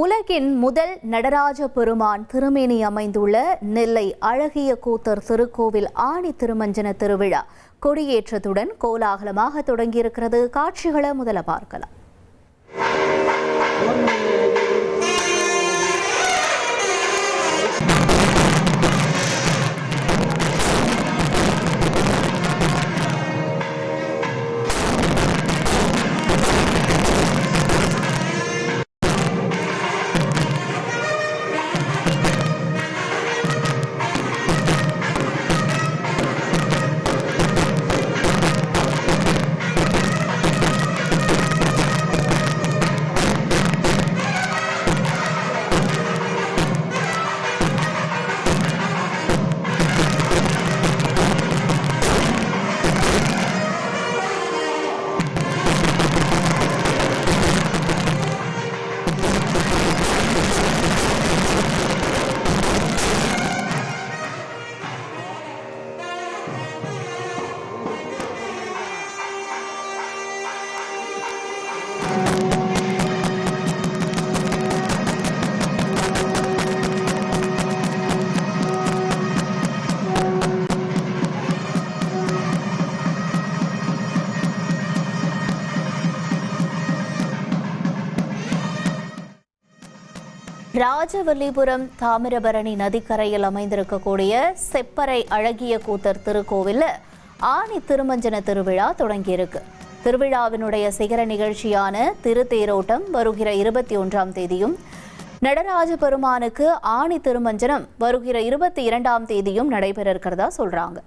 உலகின் முதல் நடராஜ பெருமான் திருமேனி அமைந்துள்ள நெல்லை அழகிய கூத்தர் திருக்கோவில் ஆணி திருமஞ்சன திருவிழா கொடியேற்றத்துடன் கோலாகலமாக தொடங்கியிருக்கிறது. காட்சிகளை முதல்ல பார்க்கலாம். ராஜவல்லிபுரம் தாமிரபரணி நதிக்கரையில் அமைந்திருக்கக்கூடிய செப்பறை அழகிய கூத்தர் திருக்கோவில் ஆணி திருமஞ்சன திருவிழா தொடங்கியிருக்கு. திருவிழாவினுடைய சிகர நிகழ்ச்சியான திருத்தேரோட்டம் வருகிற 21ஆம் தேதியும், நடராஜ பெருமானுக்கு ஆணி திருமஞ்சனம் வருகிற 22ஆம் தேதியும் நடைபெற இருக்கிறதா சொல்றாங்க.